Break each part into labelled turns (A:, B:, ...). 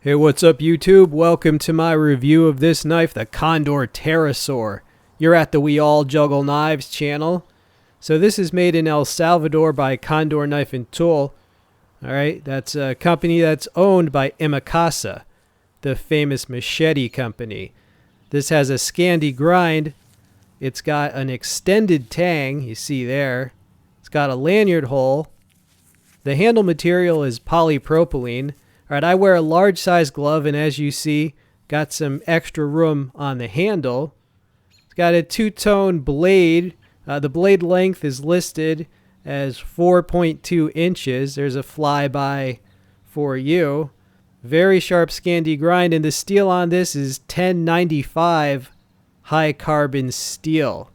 A: Hey, what's up YouTube? Welcome to my review of this knife, the Condor Terrasaur. You're at the We All Juggle Knives channel. So this is made in El Salvador by Condor Knife and Tool. Alright, that's a company that's owned by Imacasa, the famous machete company. This has a Scandi grind. It's got an extended tang, you see there. It's got a lanyard hole. The handle material is polypropylene. Alright, I wear a large size glove, and as you see, got some extra room on the handle. It's got a two-tone blade. The blade length is listed as 4.2 inches. There's a flyby for you. Very sharp Scandi grind, and the steel on this is 1095 high carbon steel.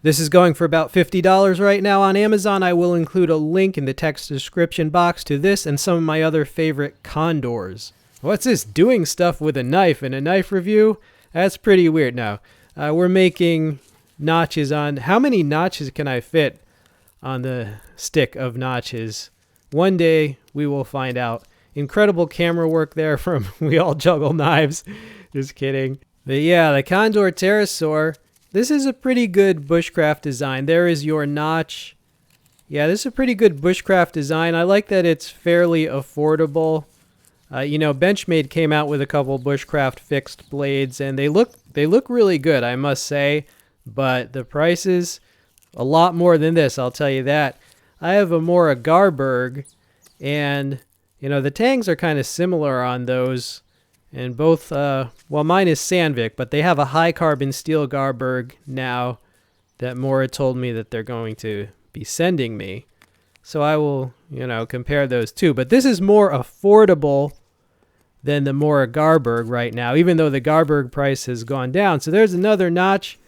A: This is going for about $50 right now on Amazon. I will include a link in the text description box to this and some of my other favorite Condors. What's this doing stuff with a knife in a knife review? That's pretty weird. Now, we're making notches on... How many notches can I fit on the stick of notches? One day we will find out. Incredible camera work there from We All Juggle Knives. Just kidding. But yeah, the Condor Terrasaur... This is a pretty good bushcraft design. There is your notch. Yeah, this is a pretty good bushcraft design. I like that it's fairly affordable. You know, Benchmade came out with a couple bushcraft fixed blades, and they look really good, I must say. But the prices, a lot more than this, I'll tell you that. I have a Mora Garberg, and you know the tangs are kind of similar on those. And both, well, mine is Sandvik, but they have a high carbon steel Garberg now that Mora told me that they're going to be sending me. So I will, you know, compare those two. But this is more affordable than the Mora Garberg right now, even though the Garberg price has gone down. So there's another notch.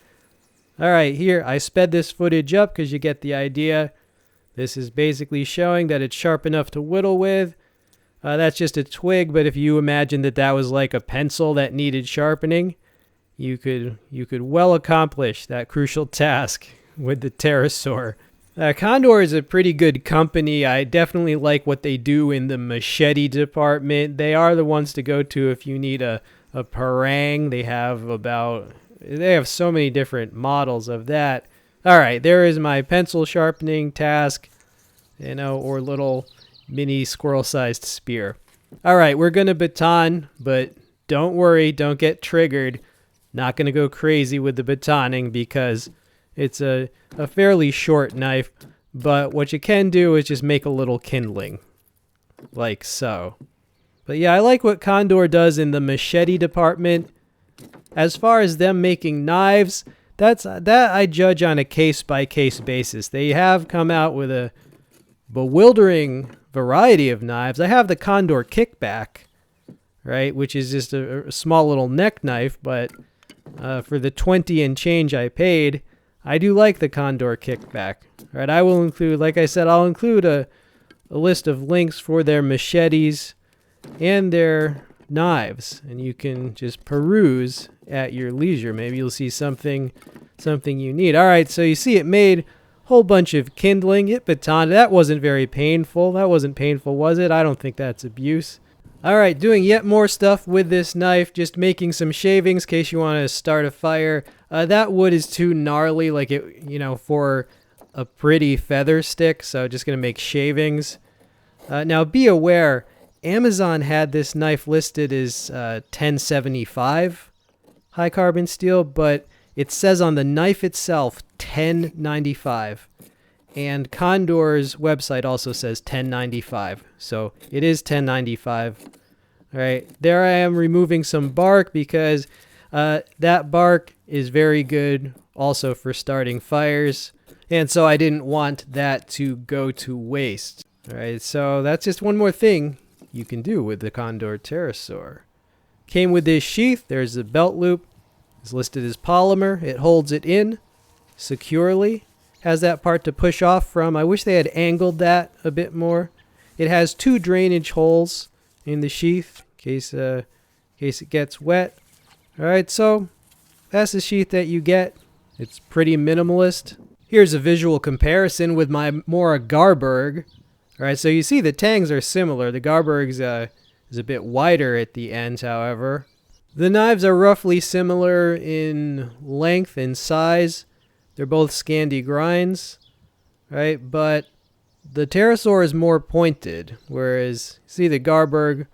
A: All right, here, I sped this footage up because you get the idea. This is basically showing that it's sharp enough to whittle with. That's just a twig, but if you imagine that that was like a pencil that needed sharpening, you could well accomplish that crucial task with the Terrasaur. Condor is a pretty good company. I definitely like what they do in the machete department. They are the ones to go to if you need a parang. They have so many different models of that. All right, there is my pencil sharpening task, you know, or little mini squirrel-sized spear. All right, we're going to baton, but don't worry, don't get triggered. Not going to go crazy with the batoning because it's a fairly short knife, but what you can do is just make a little kindling, like so. But yeah, I like what Condor does in the machete department. As far as them making knives, that I judge on a case-by-case basis. They have come out with a bewildering variety of knives. I have the Condor Kickback, right, which is just a small little neck knife, but for the 20 and change I paid, I do like the Condor Kickback. Right, I will include, like I said, I'll include a list of links for their machetes and their knives, and you can just peruse at your leisure. Maybe you'll see something you need. All right, so you see it made whole bunch of kindling. It batoned. That wasn't very painful. That wasn't painful, was it? I don't think that's abuse. Alright, doing yet more stuff with this knife. Just making some shavings in case you want to start a fire. That wood is too gnarly, like it, you know, for a pretty feather stick. So just going to make shavings. Now be aware, Amazon had this knife listed as 1075 high carbon steel, but it says on the knife itself 1095, and Condor's website also says 1095, so it is 1095. All right, there I am removing some bark because that bark is very good also for starting fires, and so I didn't want that to go to waste. All right, so that's just one more thing you can do with the Condor Terrasaur. Came with this sheath. There's the belt loop. It's listed as polymer. It holds it in securely. Has that part to push off from. I wish they had angled that a bit more. It has two drainage holes in the sheath in case it gets wet. All right, so that's the sheath that you get. It's pretty minimalist. Here's a visual comparison with my Mora Garberg. All right, so you see the tangs are similar. The Garberg's is a bit wider at the ends, however. The knives are roughly similar in length and size. They're both Scandi grinds, right? But the Terrasaur is more pointed, whereas, see, the Garberg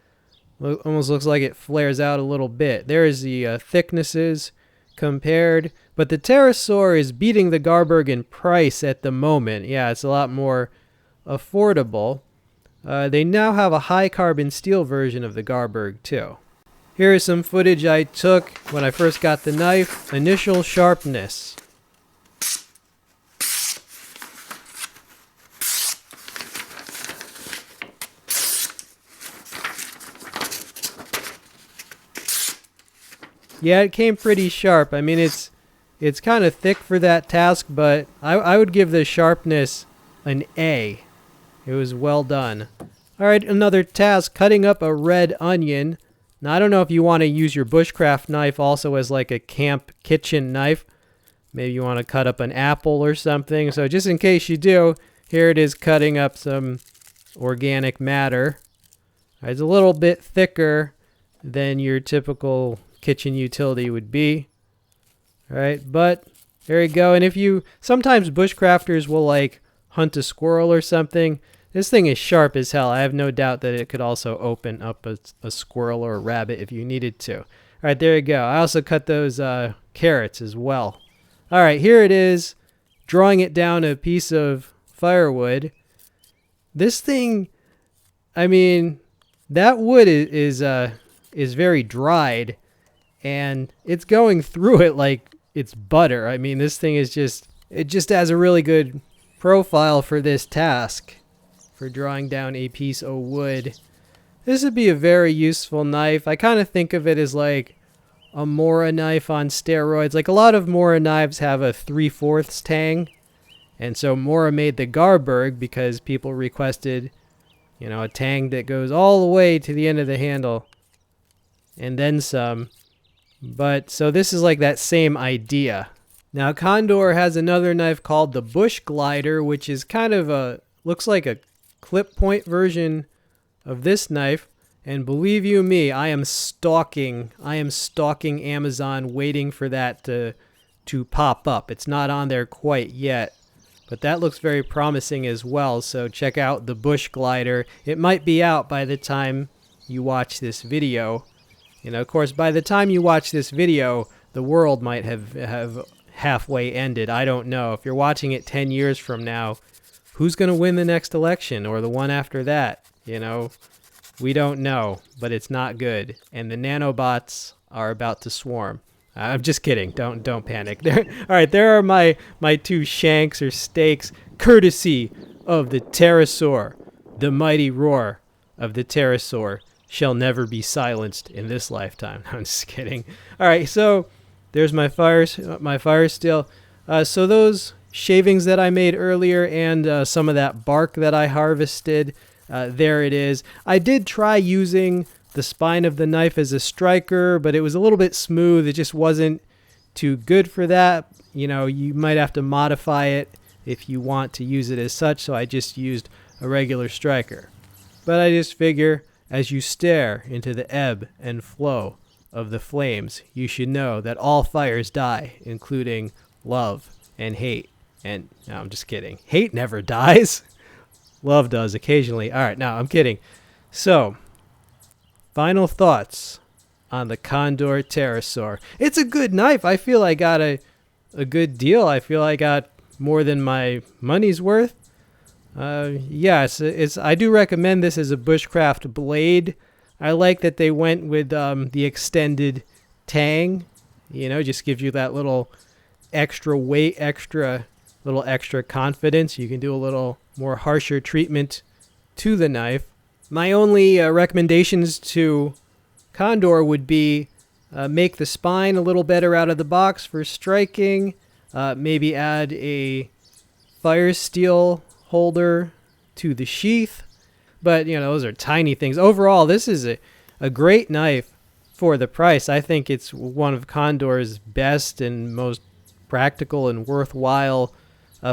A: almost looks like it flares out a little bit. There's the thicknesses compared, but the Terrasaur is beating the Garberg in price at the moment. Yeah, it's a lot more affordable. They now have a high carbon steel version of the Garberg too. Here is some footage I took when I first got the knife. Initial sharpness. Yeah, it came pretty sharp. I mean, it's kind of thick for that task, but I would give the sharpness an A. It was well done. All right, another task, cutting up a red onion. Now, I don't know if you want to use your Bushcraft knife also as like a camp kitchen knife. Maybe you want to cut up an apple or something. So just in case you do, here it is cutting up some organic matter. It's a little bit thicker than your typical kitchen utility would be. All right, but there you go. And if you, sometimes bushcrafters will like hunt a squirrel or something. This thing is sharp as hell. I have no doubt that it could also open up a squirrel or a rabbit if you needed to. All right, there you go. I also cut those carrots as well. All right, here it is, drawing it down a piece of firewood. This thing, I mean, that wood is very dried, and it's going through it like it's butter. I mean, this thing is just, it just has a really good profile for this task, for drawing down a piece of wood. This would be a very useful knife. I kind of think of it as like a Mora knife on steroids. Like a lot of Mora knives have a 3/4 tang, and so Mora made the Garberg because people requested, you know, a tang that goes all the way to the end of the handle and then some. But so this is like that same idea. Now Condor has another knife called the Bush Glider, which is kind of a, looks like a clip point version of this knife. And believe you me, I am stalking Amazon, waiting for that to pop up. It's not on there quite yet, but that looks very promising as well. So check out the Bush Glider. It might be out by the time you watch this video. You know, of course, by the time you watch this video, the world might have halfway ended. I don't know. If you're watching it 10 years from now, who's going to win the next election or the one after that? You know, we don't know, but it's not good. And the nanobots are about to swarm. I'm just kidding. Don't panic. All right, there are my two shanks or steaks, courtesy of the Terrasaur. The mighty roar of the Terrasaur shall never be silenced in this lifetime. I'm just kidding. All right, so there's my fire steel. So those shavings that I made earlier and some of that bark that I harvested, there it is. I did try using the spine of the knife as a striker, but it was a little bit smooth. It just wasn't too good for that. You know, you might have to modify it if you want to use it as such, so I just used a regular striker. But I just figure, as you stare into the ebb and flow of the flames, you should know that all fires die, including love and hate. And no, I'm just kidding. Hate never dies. Love does occasionally. All right, no, I'm kidding. So, final thoughts on the Condor Terrasaur. It's a good knife. I feel I got a good deal. I feel I got more than my money's worth. Yes, I do recommend this as a bushcraft blade. I like that they went with the extended tang. You know, just gives you that little extra weight, little extra confidence. You can do a little more harsher treatment to the knife. My only recommendations to Condor would be make the spine a little better out of the box for striking. Maybe add a fire steel holder to the sheath. But, you know, those are tiny things. Overall, this is a great knife for the price. I think it's one of Condor's best and most practical and worthwhile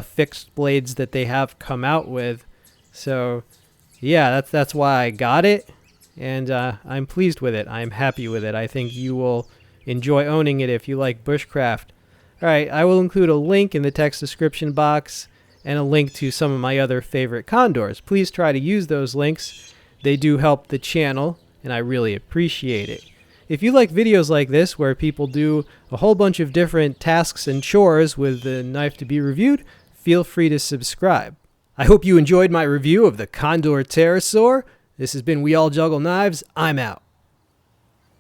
A: fixed blades that they have come out with. So, yeah, that's why I got it. and I'm pleased with it. I'm happy with it. I think you will enjoy owning it if you like bushcraft. Alright, I will include a link in the text description box and a link to some of my other favorite condors. Please try to use those links. They do help the channel, and I really appreciate it. If you like videos like this where people do a whole bunch of different tasks and chores with the knife to be reviewed, feel free to subscribe. I hope you enjoyed my review of the Condor Terrasaur. This has been We All Juggle Knives. I'm out.